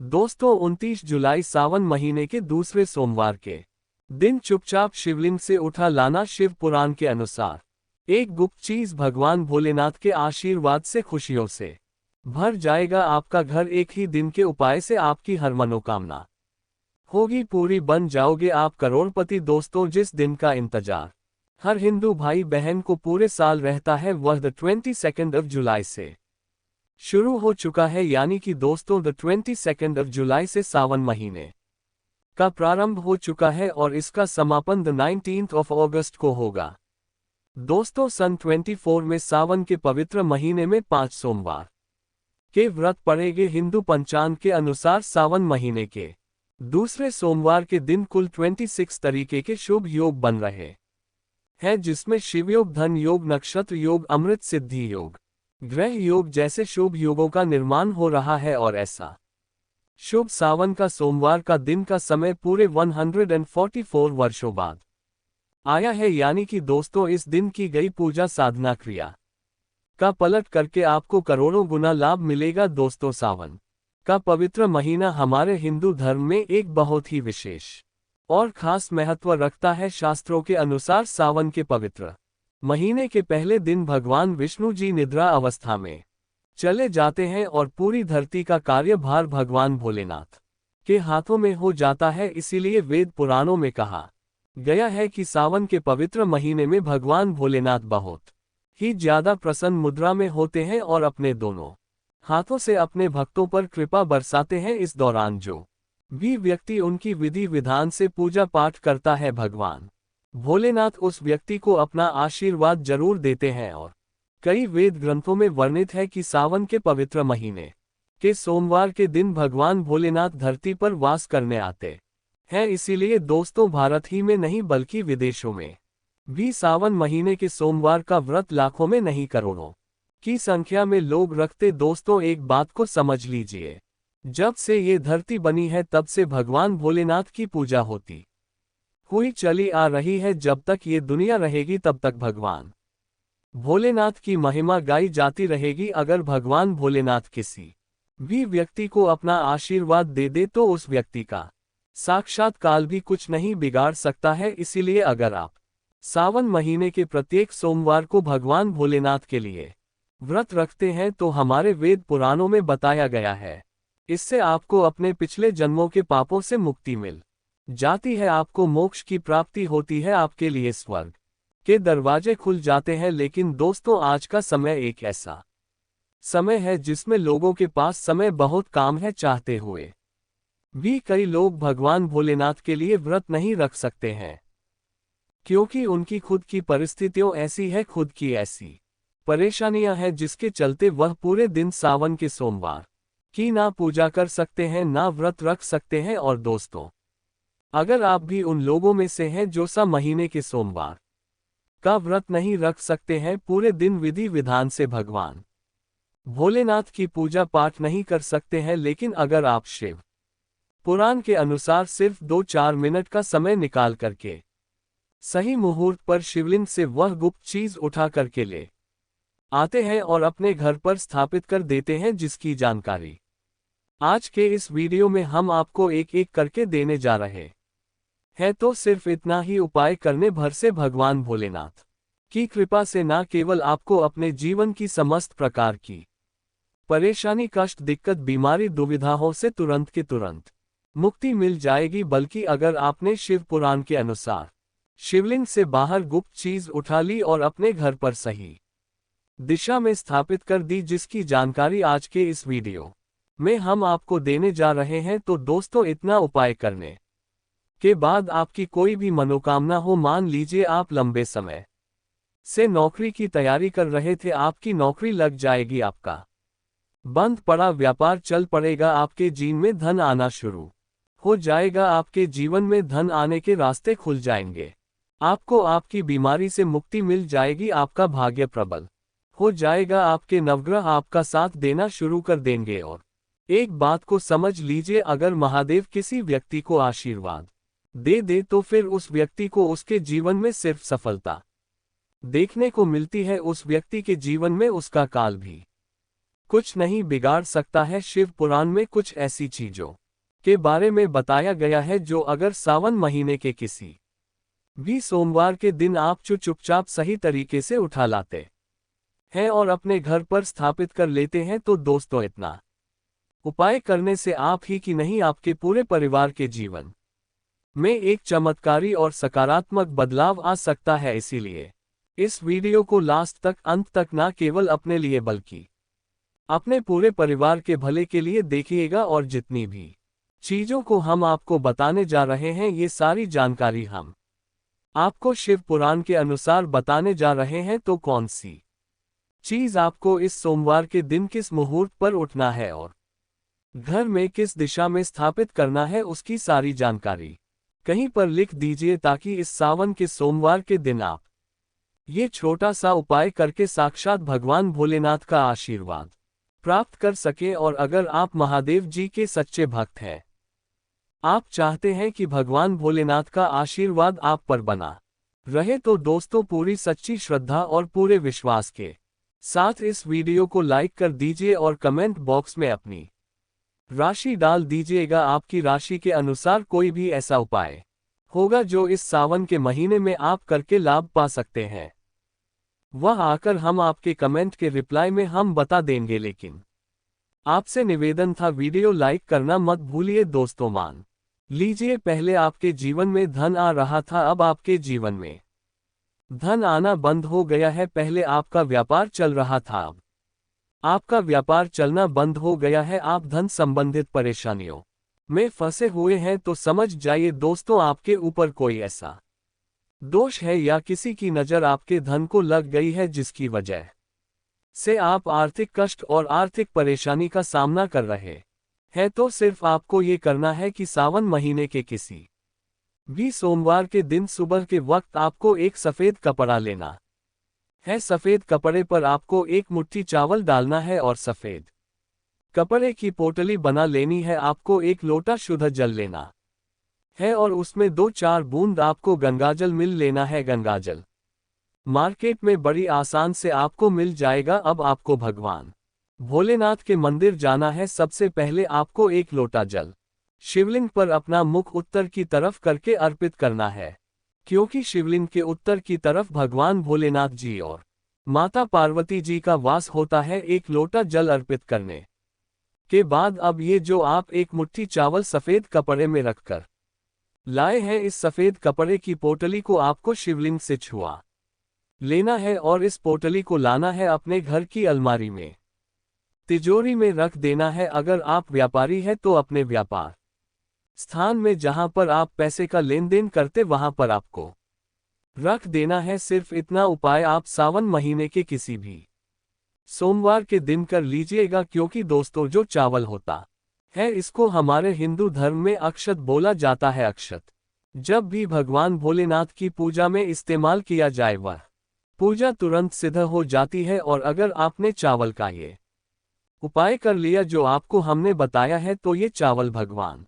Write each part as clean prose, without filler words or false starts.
दोस्तों 29 जुलाई सावन महीने के दूसरे सोमवार के दिन चुपचाप शिवलिंग से उठा लाना शिव पुराण के अनुसार एक गुप्त चीज भगवान भोलेनाथ के आशीर्वाद से खुशियों से भर जाएगा आपका घर। एक ही दिन के उपाय से आपकी हर मनोकामना होगी पूरी, बन जाओगे आप करोड़पति। दोस्तों जिस दिन का इंतजार हर हिंदू भाई बहन को पूरे साल रहता है वह 22 जुलाई से शुरू हो चुका है, यानी कि दोस्तों 22 जुलाई से सावन महीने का प्रारंभ हो चुका है और इसका समापन 19 अगस्त को होगा। दोस्तों सन 24 में सावन के पवित्र महीने में 5 सोमवार के व्रत पड़ेंगे। हिंदू पंचांग के अनुसार सावन महीने के दूसरे सोमवार के दिन कुल 26 तरीके के शुभ योग बन रहे हैं, जिसमें शिवयोग, धन योग, नक्षत्र योग, अमृत सिद्धि योग, ग्रह योग जैसे शुभ योगों का निर्माण हो रहा है। और ऐसा शुभ सावन का सोमवार का दिन का समय पूरे 144 वर्षों बाद आया है, यानी कि दोस्तों इस दिन की गई पूजा साधना क्रिया का पलट करके आपको करोड़ों गुना लाभ मिलेगा। दोस्तों सावन का पवित्र महीना हमारे हिंदू धर्म में एक बहुत ही विशेष और खास महत्व रखता है। शास्त्रों के अनुसार सावन के पवित्र महीने के पहले दिन भगवान विष्णु जी निद्रा अवस्था में चले जाते हैं और पूरी धरती का कार्यभार भगवान भोलेनाथ के हाथों में हो जाता है। इसीलिए वेद पुराणों में कहा गया है कि सावन के पवित्र महीने में भगवान भोलेनाथ बहुत ही ज्यादा प्रसन्न मुद्रा में होते हैं और अपने दोनों हाथों से अपने भक्तों पर कृपा बरसाते हैं। इस दौरान जो भी व्यक्ति उनकी विधि विधान से पूजा पाठ करता है, भगवान भोलेनाथ उस व्यक्ति को अपना आशीर्वाद जरूर देते हैं। और कई वेद ग्रंथों में वर्णित है कि सावन के पवित्र महीने के सोमवार के दिन भगवान भोलेनाथ धरती पर वास करने आते हैं। इसीलिए दोस्तों भारत ही में नहीं बल्कि विदेशों में भी सावन महीने के सोमवार का व्रत लाखों में नहीं करोड़ों की संख्या में लोग रखते। दोस्तों एक बात को समझ लीजिए, जब से ये धरती बनी है तब से भगवान भोलेनाथ की पूजा होती हुई चली आ रही है। जब तक ये दुनिया रहेगी तब तक भगवान भोलेनाथ की महिमा गाई जाती रहेगी। अगर भगवान भोलेनाथ किसी भी व्यक्ति को अपना आशीर्वाद दे दे तो उस व्यक्ति का साक्षात काल भी कुछ नहीं बिगाड़ सकता है। इसीलिए अगर आप सावन महीने के प्रत्येक सोमवार को भगवान भोलेनाथ के लिए व्रत रखते हैं तो हमारे वेद पुराणों में बताया गया है, इससे आपको अपने पिछले जन्मों के पापों से मुक्ति मिल जाती है, आपको मोक्ष की प्राप्ति होती है, आपके लिए स्वर्ग के दरवाजे खुल जाते हैं। लेकिन दोस्तों आज का समय एक ऐसा समय है जिसमें लोगों के पास समय बहुत कम है, चाहते हुए भी कई लोग भगवान भोलेनाथ के लिए व्रत नहीं रख सकते हैं, क्योंकि उनकी खुद की परिस्थितियों ऐसी है, खुद की ऐसी परेशानियां हैं, जिसके चलते वह पूरे दिन सावन के सोमवार की ना पूजा कर सकते हैं, ना व्रत रख सकते हैं। और दोस्तों अगर आप भी उन लोगों में से हैं जो सा महीने के सोमवार का व्रत नहीं रख सकते हैं, पूरे दिन विधि विधान से भगवान भोलेनाथ की पूजा पाठ नहीं कर सकते हैं, लेकिन अगर आप शिव पुराण के अनुसार सिर्फ 2-4 मिनट का समय निकाल करके सही मुहूर्त पर शिवलिंग से वह गुप्त चीज उठा करके ले आते हैं और अपने घर पर स्थापित कर देते हैं, जिसकी जानकारी आज के इस वीडियो में हम आपको एक एक करके देने जा रहे हैं। तो सिर्फ इतना ही उपाय करने भर से भगवान भोलेनाथ की कृपा से न केवल आपको अपने जीवन की समस्त प्रकार की परेशानी, कष्ट, दिक्कत, बीमारी, दुविधाओं से तुरंत के तुरंत मुक्ति मिल जाएगी, बल्कि अगर आपने शिव पुराण के अनुसार शिवलिंग से बाहर गुप्त चीज उठा ली और अपने घर पर सही दिशा में स्थापित कर दी, जिसकी जानकारी आज के इस वीडियो में हम आपको देने जा रहे हैं। तो दोस्तों इतना उपाय करने के बाद आपकी कोई भी मनोकामना हो, मान लीजिए आप लंबे समय से नौकरी की तैयारी कर रहे थे, आपकी नौकरी लग जाएगी, आपका बंद पड़ा व्यापार चल पड़ेगा, आपके जीवन में धन आना शुरू हो जाएगा, आपके जीवन में धन आने के रास्ते खुल जाएंगे, आपको आपकी बीमारी से मुक्ति मिल जाएगी, आपका भाग्य प्रबल हो जाएगा, आपके नवग्रह आपका साथ देना शुरू कर देंगे। और एक बात को समझ लीजिए, अगर महादेव किसी व्यक्ति को आशीर्वाद दे दे तो फिर उस व्यक्ति को उसके जीवन में सिर्फ सफलता देखने को मिलती है, उस व्यक्ति के जीवन में उसका काल भी कुछ नहीं बिगाड़ सकता है। शिव पुराण में कुछ ऐसी चीजों के बारे में बताया गया है जो अगर सावन महीने के किसी भी सोमवार के दिन आप चुपचाप सही तरीके से उठा लाते हैं और अपने घर पर स्थापित कर लेते हैं तो दोस्तों इतना उपाय करने से आप ही की नहीं आपके पूरे परिवार के जीवन में एक चमत्कारी और सकारात्मक बदलाव आ सकता है। इसीलिए इस वीडियो को लास्ट तक अंत तक ना केवल अपने लिए बल्कि अपने पूरे परिवार के भले के लिए देखिएगा। और जितनी भी चीजों को हम आपको बताने जा रहे हैं ये सारी जानकारी हम आपको शिव पुराण के अनुसार बताने जा रहे हैं। तो कौन सी चीज आपको इस सोमवार के दिन किस मुहूर्त पर उठना है और घर में किस दिशा में स्थापित करना है उसकी सारी जानकारी कहीं पर लिख दीजिए ताकि इस सावन के सोमवार के दिन आप ये छोटा सा उपाय करके साक्षात भगवान भोलेनाथ का आशीर्वाद प्राप्त कर सके। और अगर आप महादेव जी के सच्चे भक्त हैं, आप चाहते हैं कि भगवान भोलेनाथ का आशीर्वाद आप पर बना रहे तो दोस्तों पूरी सच्ची श्रद्धा और पूरे विश्वास के साथ इस वीडियो को लाइक कर दीजिए और कमेंट बॉक्स में अपनी राशि डाल दीजिएगा। आपकी राशि के अनुसार कोई भी ऐसा उपाय होगा जो इस सावन के महीने में आप करके लाभ पा सकते हैं, वह आकर हम आपके कमेंट के रिप्लाई में हम बता देंगे। लेकिन आपसे निवेदन था वीडियो लाइक करना मत भूलिए। दोस्तों मान लीजिए पहले आपके जीवन में धन आ रहा था, अब आपके जीवन में धन आना बंद हो गया है। पहले आपका व्यापार चल रहा था, अब आपका व्यापार चलना बंद हो गया है। आप धन संबंधित परेशानियों में फंसे हुए हैं तो समझ जाइए दोस्तों आपके ऊपर कोई ऐसा दोष है या किसी की नज़र आपके धन को लग गई है जिसकी वजह से आप आर्थिक कष्ट और आर्थिक परेशानी का सामना कर रहे हैं। तो सिर्फ आपको ये करना है कि सावन महीने के किसी भी सोमवार के दिन सुबह के वक्त आपको एक सफ़ेद कपड़ा लेना है। सफ़ेद कपड़े पर आपको एक मुट्ठी चावल डालना है और सफ़ेद कपड़े की पोटली बना लेनी है। आपको एक लोटा शुद्ध जल लेना है और उसमें 2-4 बूंद आपको गंगाजल मिल लेना है। गंगाजल मार्केट में बड़ी आसान से आपको मिल जाएगा। अब आपको भगवान भोलेनाथ के मंदिर जाना है। सबसे पहले आपको एक लोटा जल शिवलिंग पर अपना मुख उत्तर की तरफ करके अर्पित करना है, क्योंकि शिवलिंग के उत्तर की तरफ भगवान भोलेनाथ जी और माता पार्वती जी का वास होता है। एक लोटा जल अर्पित करने के बाद अब ये जो आप एक मुट्ठी चावल सफ़ेद कपड़े में रखकर लाए हैं, इस सफ़ेद कपड़े की पोटली को आपको शिवलिंग से छुआ लेना है और इस पोटली को लाना है अपने घर की अलमारी में, तिजोरी में रख देना है। अगर आप व्यापारी हैं तो अपने व्यापार स्थान में जहां पर आप पैसे का लेन देन करते वहां पर आपको रख देना है। सिर्फ इतना उपाय आप सावन महीने के किसी भी सोमवार के दिन कर लीजिएगा, क्योंकि दोस्तों जो चावल होता है इसको हमारे हिंदू धर्म में अक्षत बोला जाता है। अक्षत जब भी भगवान भोलेनाथ की पूजा में इस्तेमाल किया जाए वह पूजा तुरंत सिद्ध हो जाती है। और अगर आपने चावल का ये उपाय कर लिया जो आपको हमने बताया है तो ये चावल भगवान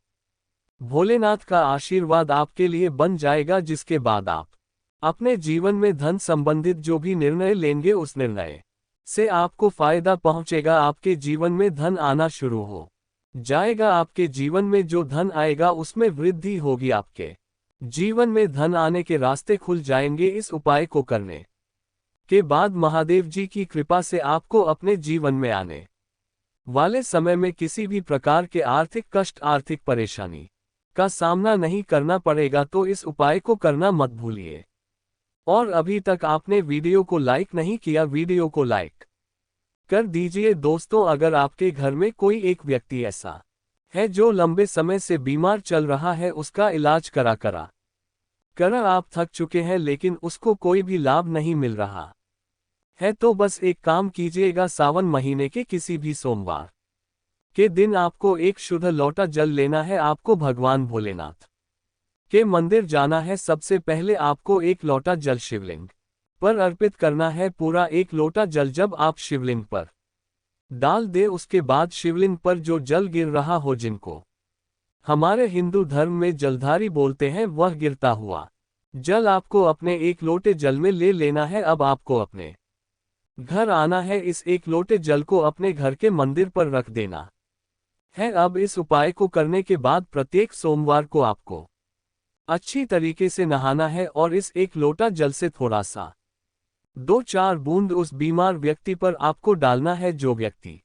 भोलेनाथ का आशीर्वाद आपके लिए बन जाएगा, जिसके बाद आप अपने जीवन में धन संबंधित जो भी निर्णय लेंगे उस निर्णय से आपको फायदा पहुंचेगा। आपके जीवन में धन आना शुरू हो जाएगा। आपके जीवन में जो धन आएगा उसमें वृद्धि होगी। आपके जीवन में धन आने के रास्ते खुल जाएंगे। इस उपाय को करने के बाद महादेव जी की कृपा से आपको अपने जीवन में आने वाले समय में किसी भी प्रकार के आर्थिक कष्ट, आर्थिक परेशानी का सामना नहीं करना पड़ेगा। तो इस उपाय को करना मत भूलिए। और अभी तक आपने वीडियो को लाइक नहीं किया, वीडियो को लाइक कर दीजिए। दोस्तों अगर आपके घर में कोई एक व्यक्ति ऐसा है जो लंबे समय से बीमार चल रहा है, उसका इलाज करा आप थक चुके हैं लेकिन उसको कोई भी लाभ नहीं मिल रहा है, तो बस एक काम कीजिएगा। सावन महीने के किसी भी सोमवार के दिन आपको एक शुद्ध लोटा जल लेना है। आपको भगवान भोलेनाथ के मंदिर जाना है। सबसे पहले आपको एक लोटा जल शिवलिंग पर अर्पित करना है। पूरा एक लोटा जल जब आप शिवलिंग पर डाल दे उसके बाद शिवलिंग पर जो जल गिर रहा हो, जिनको हमारे हिंदू धर्म में जलधारी बोलते हैं, वह गिरता हुआ जल आपको अपने एक लोटे जल में ले लेना है। अब आपको अपने घर आना है, इस एक लोटे जल को अपने घर के मंदिर पर रख देना है। अब इस उपाय को करने के बाद प्रत्येक सोमवार को आपको अच्छी तरीके से नहाना है और इस एक लोटा जल से थोड़ा सा 2-4 बूंद उस बीमार व्यक्ति पर आपको डालना है। जो व्यक्ति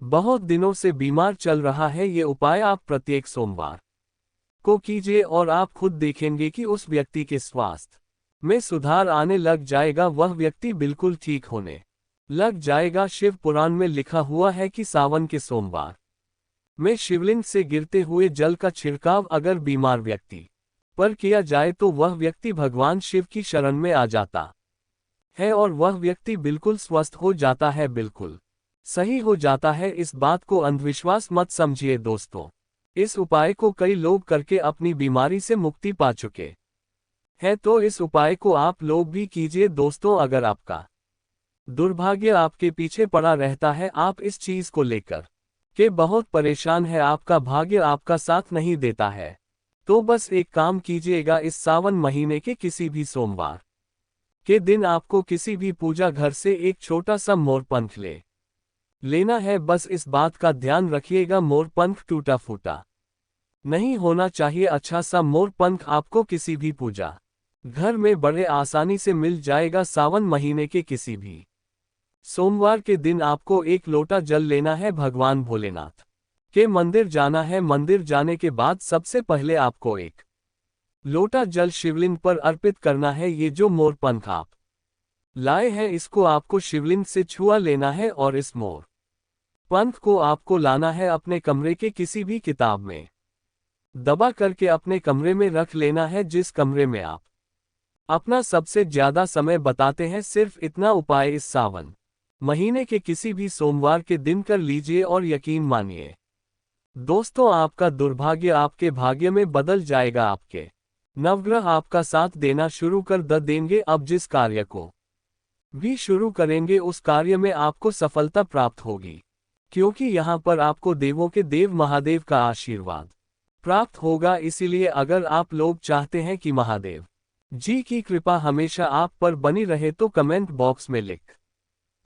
बहुत दिनों से बीमार चल रहा है, ये उपाय आप प्रत्येक सोमवार को कीजिए और आप खुद देखेंगे कि उस व्यक्ति के स्वास्थ्य में सुधार आने लग जाएगा। वह व्यक्ति बिल्कुल ठीक होने लग जाएगा। शिव पुराण में लिखा हुआ है कि सावन के सोमवार में शिवलिंग से गिरते हुए जल का छिड़काव अगर बीमार व्यक्ति पर किया जाए तो वह व्यक्ति भगवान शिव की शरण में आ जाता है और वह व्यक्ति बिल्कुल स्वस्थ हो जाता है, बिल्कुल सही हो जाता है। इस बात को अंधविश्वास मत समझिए दोस्तों। इस उपाय को कई लोग करके अपनी बीमारी से मुक्ति पा चुके हैं, तो इस उपाय को आप लोग भी कीजिए दोस्तों। अगर आपका दुर्भाग्य आपके पीछे पड़ा रहता है, आप इस चीज को लेकर के बहुत परेशान है, आपका भाग्य आपका साथ नहीं देता है, तो बस एक काम कीजिएगा। इस सावन महीने के किसी भी सोमवार के दिन आपको किसी भी पूजा घर से एक छोटा सा मोरपंख लेना है। बस इस बात का ध्यान रखिएगा, मोरपंख टूटा फूटा नहीं होना चाहिए। अच्छा सा मोरपंख आपको किसी भी पूजा घर में बड़े आसानी से मिल जाएगा। सावन महीने के किसी भी सोमवार के दिन आपको एक लोटा जल लेना है, भगवान भोलेनाथ के मंदिर जाना है। मंदिर जाने के बाद सबसे पहले आपको एक लोटा जल शिवलिंग पर अर्पित करना है। ये जो मोरपंख आप लाए हैं, इसको आपको शिवलिंग से छुआ लेना है और इस मोर पंख को आपको लाना है अपने कमरे के किसी भी किताब में दबा करके अपने कमरे में रख लेना है, जिस कमरे में आप अपना सबसे ज्यादा समय बताते हैं। सिर्फ इतना उपाय इस सावन महीने के किसी भी सोमवार के दिन कर लीजिए और यकीन मानिए दोस्तों, आपका दुर्भाग्य आपके भाग्य में बदल जाएगा। आपके नवग्रह आपका साथ देना शुरू कर देंगे। अब जिस कार्य को भी शुरू करेंगे उस कार्य में आपको सफलता प्राप्त होगी, क्योंकि यहाँ पर आपको देवों के देव महादेव का आशीर्वाद प्राप्त होगा। इसीलिए अगर आप लोग चाहते हैं कि महादेव जी की कृपा हमेशा आप पर बनी रहे तो कमेंट बॉक्स में लिख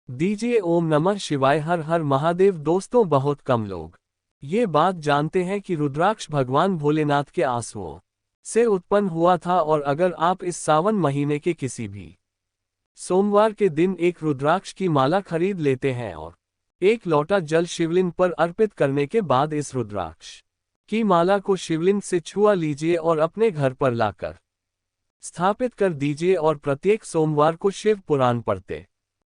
दीजिए ओम नमः शिवाय, हर हर महादेव। दोस्तों, बहुत कम लोग ये बात जानते हैं कि रुद्राक्ष भगवान भोलेनाथ के आंसुओं से उत्पन्न हुआ था, और अगर आप इस सावन महीने के किसी भी सोमवार के दिन एक रुद्राक्ष की माला खरीद लेते हैं और एक लोटा जल शिवलिंग पर अर्पित करने के बाद इस रुद्राक्ष की माला को शिवलिंग से छुआ लीजिए और अपने घर पर लाकर स्थापित कर दीजिए और प्रत्येक सोमवार को शिव पुराण पढ़ते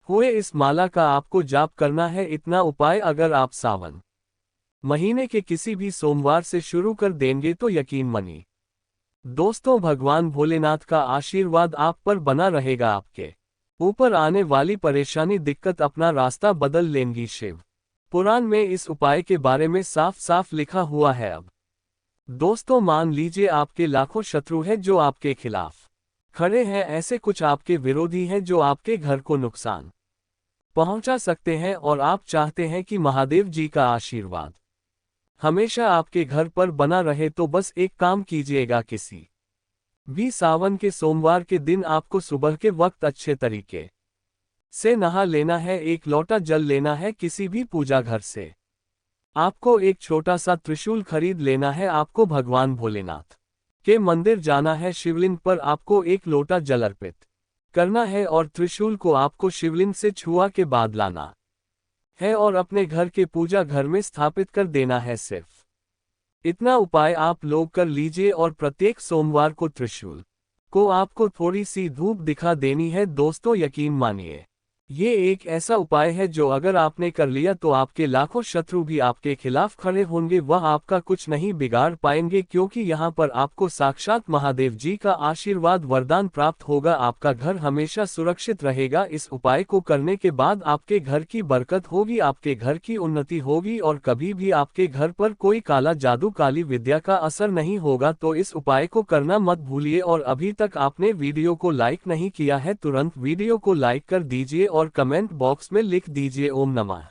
हुए इस माला का आपको जाप करना है। इतना उपाय अगर आप सावन महीने के किसी भी सोमवार से शुरू कर देंगे तो यकीन मानिए दोस्तों, भगवान भोलेनाथ का आशीर्वाद आप पर बना रहेगा। आपके ऊपर आने वाली परेशानी दिक्कत अपना रास्ता बदल लेंगी। शिव पुराण में इस उपाय के बारे में साफ साफ लिखा हुआ है। अब दोस्तों, मान लीजिए आपके लाखों शत्रु हैं जो आपके खिलाफ खड़े हैं, ऐसे कुछ आपके विरोधी हैं जो आपके घर को नुकसान पहुंचा सकते हैं, और आप चाहते हैं कि महादेव जी का आशीर्वाद हमेशा आपके घर पर बना रहे, तो बस एक काम कीजिएगा। किसी भी सावन के सोमवार के दिन आपको सुबह के वक्त अच्छे तरीके से नहा लेना है, एक लोटा जल लेना है किसी भी पूजा घर से। आपको एक छोटा सा त्रिशूल खरीद लेना है, आपको भगवान भोलेनाथ के मंदिर जाना है, शिवलिंग पर आपको एक लोटा जल अर्पित करना है और त्रिशूल को आपको शिवलिंग से छुआ के बाद लाना है और अपने घर के पूजा घर में स्थापित कर देना है। सिर्फ इतना उपाय आप लोग कर लीजिए और प्रत्येक सोमवार को त्रिशूल को आपको थोड़ी सी धूप दिखा देनी है। दोस्तों, यकीन मानिए ये एक ऐसा उपाय है जो अगर आपने कर लिया तो आपके लाखों शत्रु भी आपके खिलाफ खड़े होंगे, वह आपका कुछ नहीं बिगाड़ पाएंगे, क्योंकि यहाँ पर आपको साक्षात महादेव जी का आशीर्वाद वरदान प्राप्त होगा। आपका घर हमेशा सुरक्षित रहेगा। इस उपाय को करने के बाद आपके घर की बरकत होगी, आपके घर की उन्नति होगी और कभी भी आपके घर पर कोई काला जादू काली विद्या का असर नहीं होगा। तो इस उपाय को करना मत भूलिए, और अभी तक आपने वीडियो को लाइक नहीं किया है तुरंत वीडियो को लाइक कर दीजिए और कमेंट बॉक्स में लिख दीजिए ओम नमः